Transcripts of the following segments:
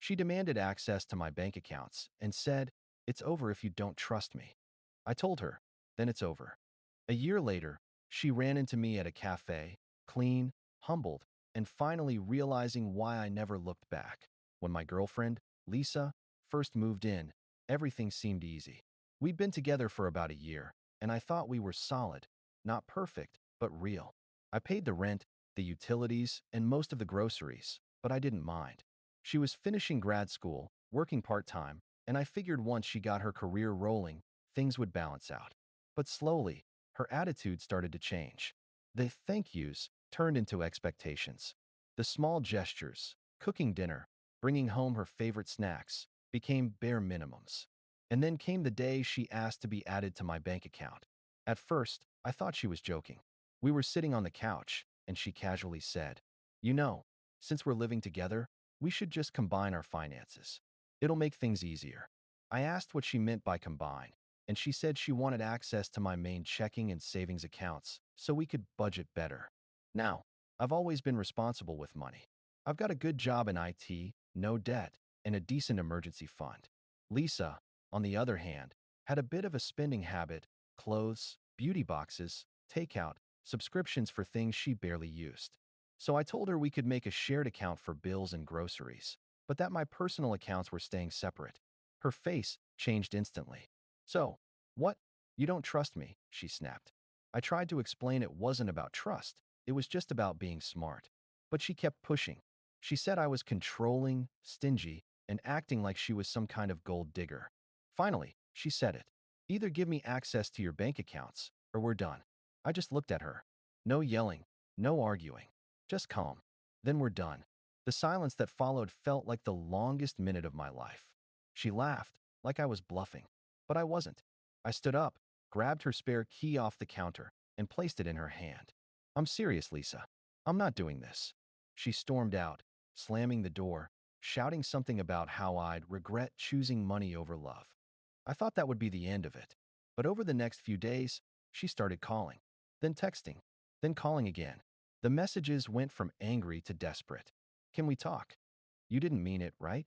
She demanded access to my bank accounts and said, "It's over if you don't trust me." I told her, "Then it's over." A year later, she ran into me at a cafe, clean, humbled, and finally realizing why I never looked back. When my girlfriend, Lisa, first moved in, everything seemed easy. We'd been together for about a year, and I thought we were solid, not perfect, but real. I paid the rent, the utilities, and most of the groceries, but I didn't mind. She was finishing grad school, working part-time, and I figured once she got her career rolling, things would balance out. But slowly, her attitude started to change. The thank yous turned into expectations. The small gestures, cooking dinner, bringing home her favorite snacks, became bare minimums. And then came the day she asked to be added to my bank account. At first, I thought she was joking. We were sitting on the couch, and she casually said, "You know, since we're living together, we should just combine our finances. It'll make things easier." I asked what she meant by combine, and she said she wanted access to my main checking and savings accounts so we could budget better. Now, I've always been responsible with money. I've got a good job in IT, no debt, and a decent emergency fund. Lisa, on the other hand, had a bit of a spending habit: clothes, beauty boxes, takeout, subscriptions for things she barely used. So I told her we could make a shared account for bills and groceries, but that my personal accounts were staying separate. Her face changed instantly. "So, what? You don't trust me?" she snapped. I tried to explain it wasn't about trust, it was just about being smart. But she kept pushing. She said I was controlling, stingy, and acting like she was some kind of gold digger. Finally, she said it. "Either give me access to your bank accounts, or we're done." I just looked at her. No yelling, no arguing, just calm. "Then we're done." The silence that followed felt like the longest minute of my life. She laughed, like I was bluffing. But I wasn't. I stood up, grabbed her spare key off the counter, and placed it in her hand. "I'm serious, Lisa. I'm not doing this." She stormed out, slamming the door, shouting something about how I'd regret choosing money over love. I thought that would be the end of it. But over the next few days, she started calling, then texting, then calling again. The messages went from angry to desperate. "Can we talk?" "You didn't mean it, right?"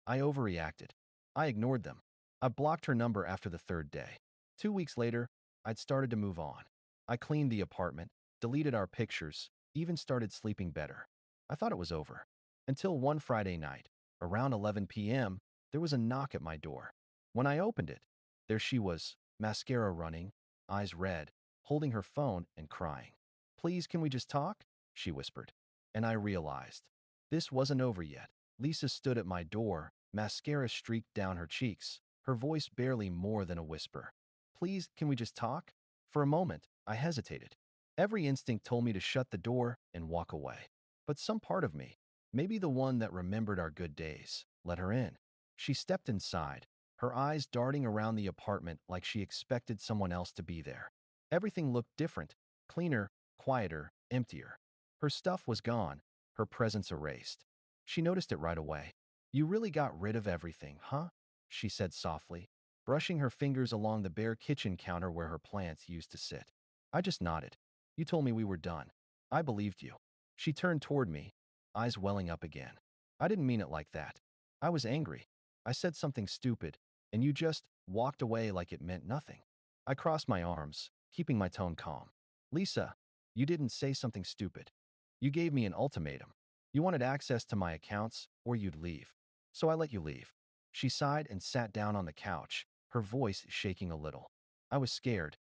I overreacted. I ignored them. I blocked her number after the third day. 2 weeks later, I'd started to move on. I cleaned the apartment, deleted our pictures, even started sleeping better. I thought it was over. Until one Friday night, around 11 p.m., there was a knock at my door. When I opened it, there she was, mascara running, eyes red, holding her phone and crying. "Please, can we just talk?" she whispered. And I realized this wasn't over yet. Lisa stood at my door, mascara streaked down her cheeks, her voice barely more than a whisper. "Please, can we just talk?" For a moment, I hesitated. Every instinct told me to shut the door and walk away. But some part of me, maybe the one that remembered our good days, let her in. She stepped inside, her eyes darting around the apartment like she expected someone else to be there. Everything looked different, cleaner, quieter, emptier. Her stuff was gone, her presence erased. She noticed it right away. "You really got rid of everything, huh?" she said softly, brushing her fingers along the bare kitchen counter where her plants used to sit. I just nodded. "You told me we were done. I believed you." She turned toward me, eyes welling up again. "I didn't mean it like that. I was angry. I said something stupid, and you just walked away like it meant nothing." I crossed my arms, keeping my tone calm. "Lisa, you didn't say something stupid. You gave me an ultimatum. You wanted access to my accounts, or you'd leave. So I let you leave." She sighed and sat down on the couch, her voice shaking a little. I was scared.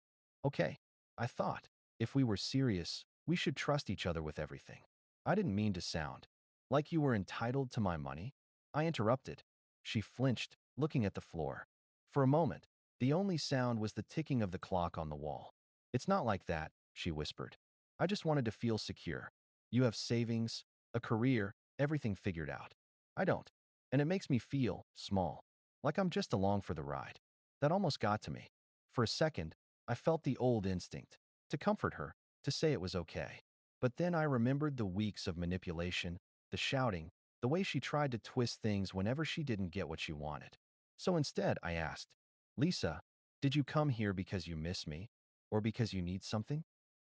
"Okay," I thought. "If we were serious, we should trust each other with everything." I didn't mean to sound like you were entitled to my money. I interrupted. She flinched, looking at the floor. For a moment, the only sound was the ticking of the clock on the wall. "It's not like that," she whispered. "I just wanted to feel secure. You have savings, a career, everything figured out. I don't. And it makes me feel small, like I'm just along for the ride." That almost got to me. For a second, I felt the old instinct, to comfort her, to say it was okay. But then I remembered the weeks of manipulation, the shouting, the way she tried to twist things whenever she didn't get what she wanted. So instead, I asked, "Lisa, did you come here because you miss me? Or because you need something?"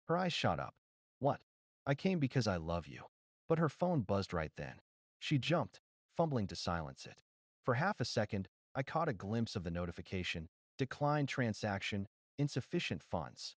Her eyes shot up. "What?" "I came because I love you." But her phone buzzed right then. She jumped, fumbling to silence it. For half a second, I caught a glimpse of the notification: declined transaction, insufficient funds.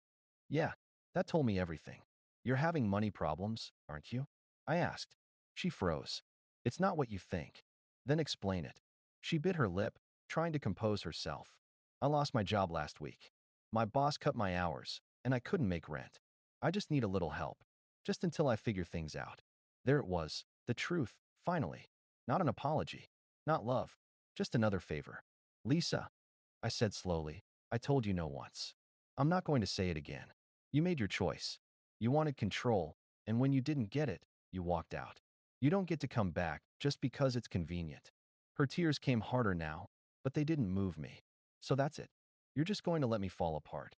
Yeah, that told me everything. You're having money problems, aren't you? I asked. She froze. It's not what you think. Then explain it. She bit her lip, trying to compose herself. I lost my job last week. My boss cut my hours, and I couldn't make rent. I just need a little help. Just until I figure things out. There it was, the truth, finally. Not an apology. Not love. Just another favor. Lisa, I said slowly, I told you no once. I'm not going to say it again. You made your choice. You wanted control, and when you didn't get it, you walked out. You don't get to come back just because it's convenient. Her tears came harder now, but they didn't move me. So that's it. You're just going to let me fall apart.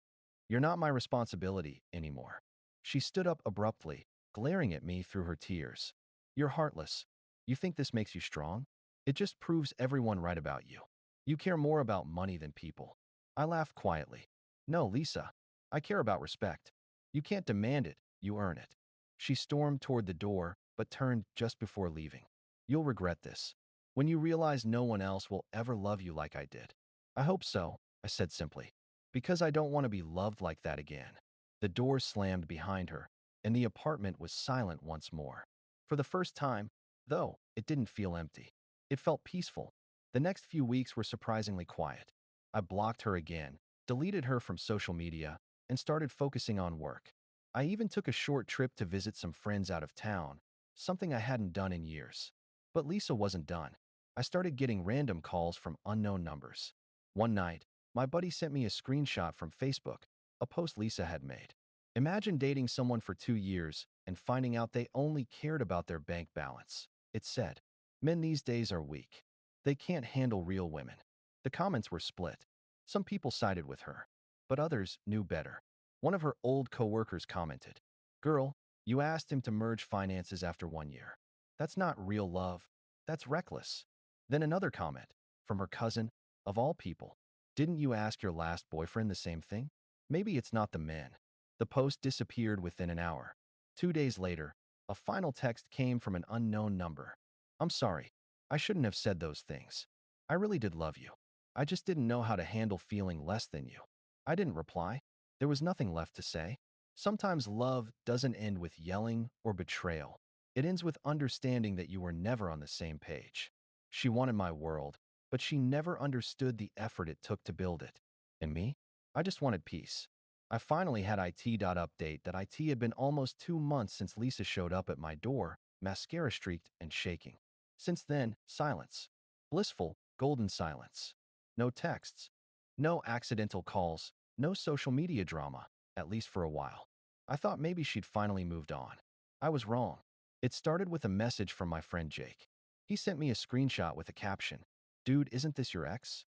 You're not my responsibility anymore. She stood up abruptly, glaring at me through her tears. You're heartless. You think this makes you strong? It just proves everyone right about you. You care more about money than people. I laughed quietly. No, Lisa. I care about respect. You can't demand it, you earn it. She stormed toward the door, but turned just before leaving. You'll regret this. When you realize no one else will ever love you like I did. I hope so, I said simply. Because I don't want to be loved like that again. The door slammed behind her, and the apartment was silent once more. For the first time, though, it didn't feel empty. It felt peaceful. The next few weeks were surprisingly quiet. I blocked her again, deleted her from social media, and started focusing on work. I even took a short trip to visit some friends out of town, something I hadn't done in years. But Lisa wasn't done. I started getting random calls from unknown numbers. One night, my buddy sent me a screenshot from Facebook, a post Lisa had made. Imagine dating someone for 2 years and finding out they only cared about their bank balance. It said, men these days are weak. They can't handle real women. The comments were split. Some people sided with her, but others knew better. One of her old coworkers commented, "Girl, you asked him to merge finances after 1 year. That's not real love. That's reckless." Then another comment, from her cousin, of all people, "Didn't you ask your last boyfriend the same thing? Maybe it's not the men." The post disappeared within an hour. 2 days later, a final text came from an unknown number. "I'm sorry. I shouldn't have said those things. I really did love you. I just didn't know how to handle feeling less than you." I didn't reply. There was nothing left to say. Sometimes love doesn't end with yelling or betrayal. It ends with understanding that you were never on the same page. She wanted my world, but she never understood the effort it took to build it. And me? I just wanted peace. I finally had update that IT had been almost 2 months since Lisa showed up at my door, mascara streaked and shaking. Since then, silence. Blissful, golden silence. No texts. No accidental calls. No social media drama, at least for a while. I thought maybe she'd finally moved on. I was wrong. It started with a message from my friend Jake. He sent me a screenshot with a caption, "Dude, isn't this your ex?"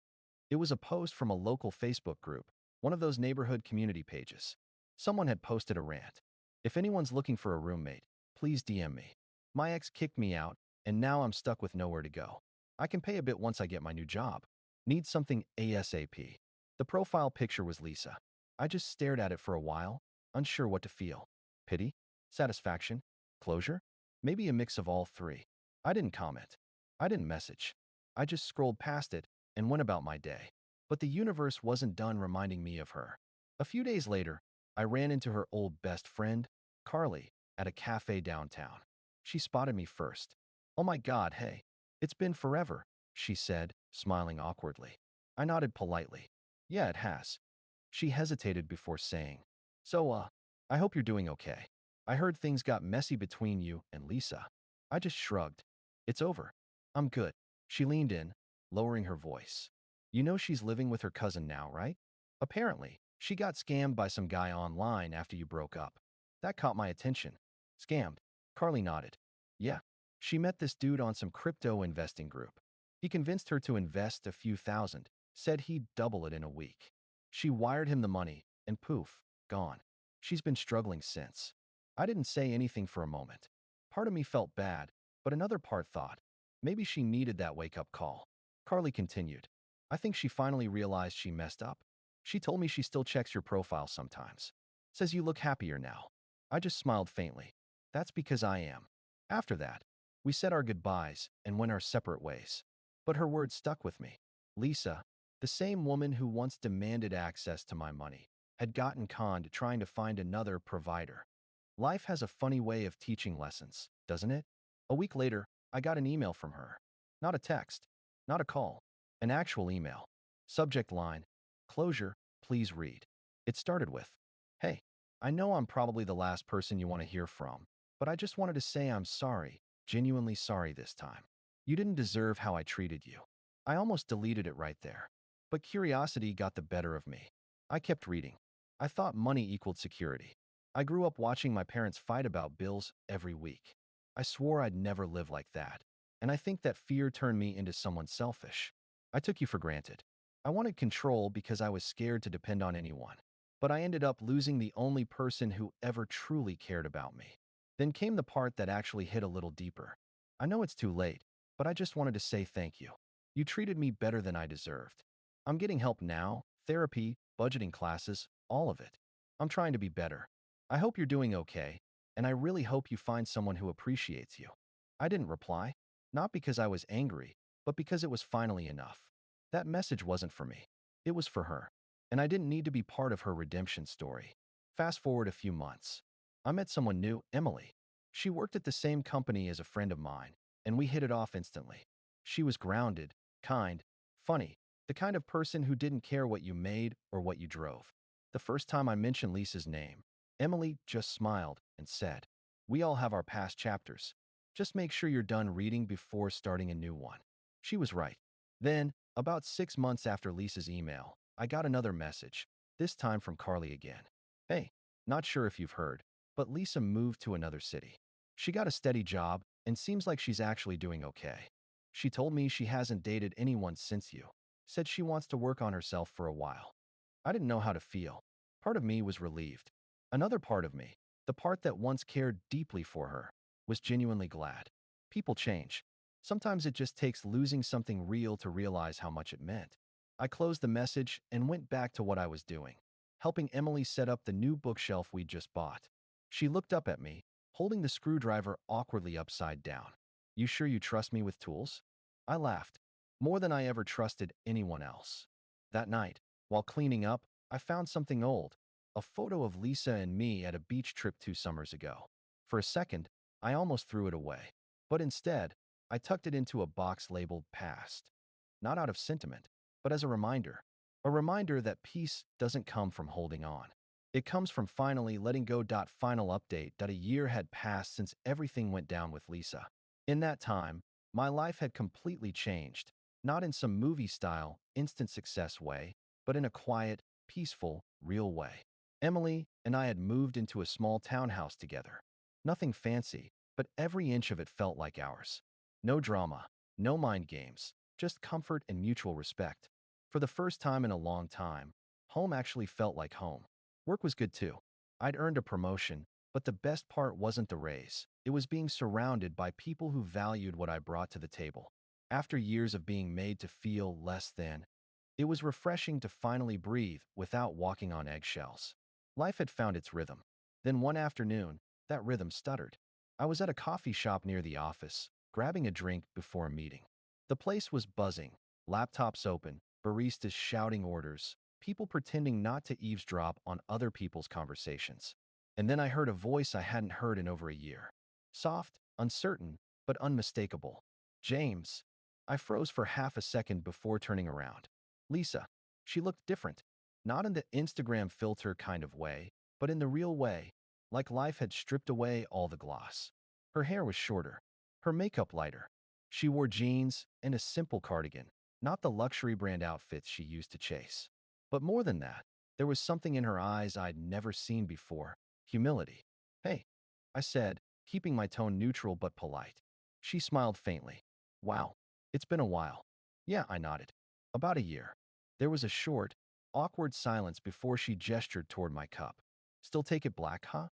It was a post from a local Facebook group, one of those neighborhood community pages. Someone had posted a rant. "If anyone's looking for a roommate, please DM me. My ex kicked me out, and now I'm stuck with nowhere to go. I can pay a bit once I get my new job. Need something ASAP." The profile picture was Lisa. I just stared at it for a while, unsure what to feel. Pity? Satisfaction? Closure? Maybe a mix of all three. I didn't comment. I didn't message. I just scrolled past it and went about my day. But the universe wasn't done reminding me of her. A few days later, I ran into her old best friend, Carly, at a cafe downtown. She spotted me first. "Oh my God, hey. It's been forever," she said, smiling awkwardly. I nodded politely. "Yeah, it has." She hesitated before saying, "So, I hope you're doing okay. I heard things got messy between you and Lisa." I just shrugged. "It's over. I'm good." She leaned in, lowering her voice. "You know she's living with her cousin now, right? Apparently, she got scammed by some guy online after you broke up. That caught my attention." "Scammed?" Carly nodded. "Yeah. She met this dude on some crypto investing group. He convinced her to invest a few thousand, said he'd double it in a week. She wired him the money, and poof, gone. She's been struggling since." I didn't say anything for a moment. Part of me felt bad, but another part thought, maybe she needed that wake-up call. Carly continued, "I think she finally realized she messed up. She told me she still checks your profile sometimes. Says you look happier now." I just smiled faintly. "That's because I am." After that, We said our goodbyes and went our separate ways. But her words stuck with me. Lisa, the same woman who once demanded access to my money, had gotten conned trying to find another provider. Life has a funny way of teaching lessons, doesn't it? A week later, I got an email from her. Not a text, not a call, an actual email. Subject line, closure, please read. It started with, "Hey, I know I'm probably the last person you want to hear from, but I just wanted to say I'm sorry, genuinely sorry this time. You didn't deserve how I treated you." I almost deleted it right there. But curiosity got the better of me. I kept reading. I thought money equaled security. I grew up watching my parents fight about bills every week. I swore I'd never live like that. And I think that fear turned me into someone selfish. I took you for granted. I wanted control because I was scared to depend on anyone. But I ended up losing the only person who ever truly cared about me. Then came the part that actually hit a little deeper. I know it's too late, but I just wanted to say thank you. You treated me better than I deserved. I'm getting help now, therapy, budgeting classes, all of it. I'm trying to be better. I hope you're doing okay, and I really hope you find someone who appreciates you. I didn't reply, not because I was angry, but because it was finally enough. That message wasn't for me. It was for her, and I didn't need to be part of her redemption story. Fast forward a few months. I met someone new, Emily. She worked at the same company as a friend of mine, and we hit it off instantly. She was grounded, kind, funny, the kind of person who didn't care what you made or what you drove. The first time I mentioned Lisa's name, Emily just smiled and said, "We all have our past chapters. Just make sure you're done reading before starting a new one." She was right. Then, about 6 months after Lisa's email, I got another message, this time from Carly again. "Hey, not sure if you've heard, but Lisa moved to another city. She got a steady job and seems like she's actually doing okay. She told me she hasn't dated anyone since you. Said she wants to work on herself for a while." I didn't know how to feel. Part of me was relieved. Another part of me, the part that once cared deeply for her, was genuinely glad. People change. Sometimes it just takes losing something real to realize how much it meant. I closed the message and went back to what I was doing, helping Emily set up the new bookshelf we'd just bought. She looked up at me, holding the screwdriver awkwardly upside down. "You sure you trust me with tools?" I laughed, more than I ever trusted anyone else. That night, while cleaning up, I found something old, a photo of Lisa and me at a beach trip 2 summers ago. For a second, I almost threw it away. But instead, I tucked it into a box labeled past. Not out of sentiment, but as a reminder. A reminder that peace doesn't come from holding on. It comes from finally letting go. Final update that a year had passed since everything went down with Lisa. In that time, my life had completely changed, not in some movie-style, instant success way, but in a quiet, peaceful, real way. Emily and I had moved into a small townhouse together. Nothing fancy, but every inch of it felt like ours. No drama, no mind games, just comfort and mutual respect. For the first time in a long time, home actually felt like home. Work was good too. I'd earned a promotion, but the best part wasn't the raise. It was being surrounded by people who valued what I brought to the table. After years of being made to feel less than, it was refreshing to finally breathe without walking on eggshells. Life had found its rhythm. Then one afternoon, that rhythm stuttered. I was at a coffee shop near the office, grabbing a drink before a meeting. The place was buzzing, laptops open, baristas shouting orders, people pretending not to eavesdrop on other people's conversations. And then I heard a voice I hadn't heard in over a year. Soft, uncertain, but unmistakable. "James." I froze for half a second before turning around. Lisa. She looked different. Not in the Instagram filter kind of way, but in the real way, like life had stripped away all the gloss. Her hair was shorter, her makeup lighter. She wore jeans and a simple cardigan, not the luxury brand outfits she used to chase. But more than that, there was something in her eyes I'd never seen before, humility. "Hey," I said, keeping my tone neutral but polite. She smiled faintly. "Wow, it's been a while." "Yeah," I nodded. "About a year." There was a short, awkward silence before she gestured toward my cup. "Still take it black, huh?"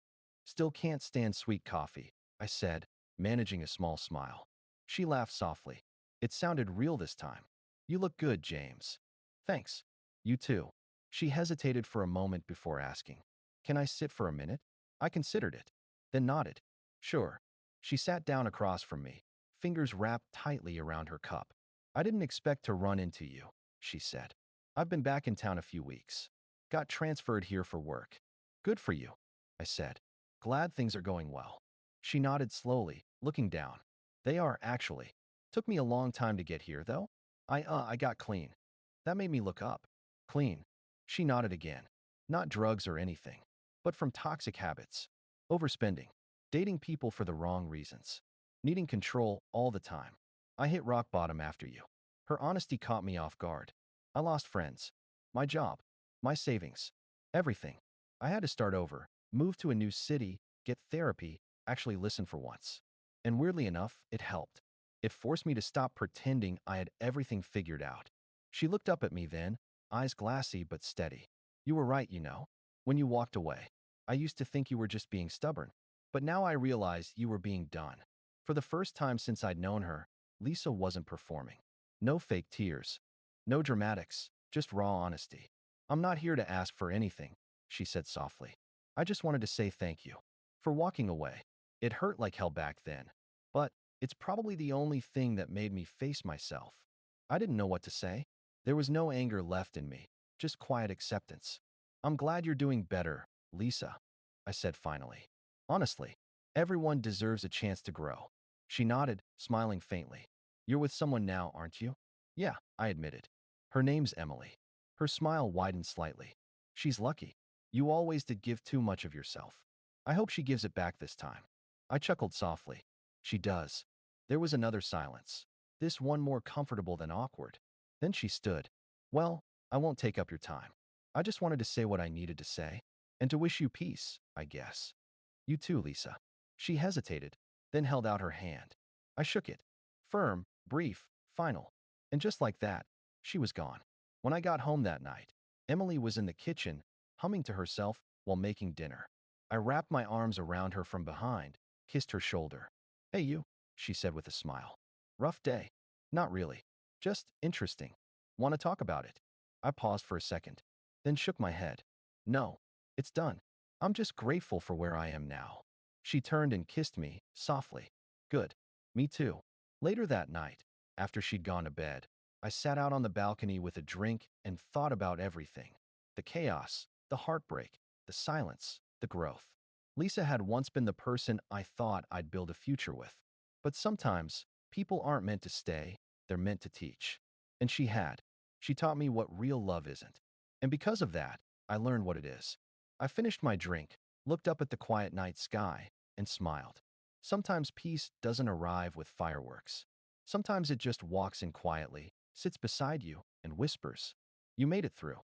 "Still can't stand sweet coffee," I said, managing a small smile. She laughed softly. It sounded real this time. "You look good, James." "Thanks. You too." She hesitated for a moment before asking, "Can I sit for a minute?" I considered it, then nodded. "Sure." She sat down across from me, fingers wrapped tightly around her cup. I didn't expect to run into you, she said. I've been back in town a few weeks. Got transferred here for work. Good for you, I said. Glad things are going well. She nodded slowly, looking down. They are, actually. Took me a long time to get here, though. I got clean. That made me look up. Clean. She nodded again. Not drugs or anything, but from toxic habits. Overspending. Dating people for the wrong reasons. Needing control all the time. I hit rock bottom after you. Her honesty caught me off guard. I lost friends. My job. My savings. Everything. I had to start over, move to a new city, get therapy, actually listen for once. And weirdly enough, it helped. It forced me to stop pretending I had everything figured out. She looked up at me then, eyes glassy but steady. You were right, when you walked away. I used to think you were just being stubborn. But now I realize you were being done. For the first time since I'd known her, Lisa wasn't performing. No fake tears. No dramatics, just raw honesty. I'm not here to ask for anything, she said softly. I just wanted to say thank you for walking away. It hurt like hell back then, but it's probably the only thing that made me face myself. I didn't know what to say. There was no anger left in me, just quiet acceptance. I'm glad you're doing better, Lisa, I said finally. Honestly, everyone deserves a chance to grow. She nodded, smiling faintly. You're with someone now, aren't you? Yeah, I admitted. Her name's Emily. Her smile widened slightly. She's lucky. You always did give too much of yourself. I hope she gives it back this time. I chuckled softly. She does. There was another silence. This one more comfortable than awkward. Then she stood. Well, I won't take up your time. I just wanted to say what I needed to say, and to wish you peace, I guess. You too, Lisa. She hesitated, then held out her hand. I shook it. Firm, brief, final. And just like that, she was gone. When I got home that night, Emily was in the kitchen, humming to herself while making dinner. I wrapped my arms around her from behind, kissed her shoulder. Hey you, she said with a smile. Rough day. Not really. Just interesting. Want to talk about it? I paused for a second, then shook my head. No, it's done. I'm just grateful for where I am now. She turned and kissed me, softly. Good. Me too. Later that night, after she'd gone to bed, I sat out on the balcony with a drink and thought about everything. The chaos, the heartbreak, the silence, the growth. Lisa had once been the person I thought I'd build a future with. But sometimes, people aren't meant to stay, they're meant to teach. And she had. She taught me what real love isn't. And because of that, I learned what it is. I finished my drink, looked up at the quiet night sky, and smiled. Sometimes peace doesn't arrive with fireworks. Sometimes it just walks in quietly, sits beside you, and whispers, you made it through.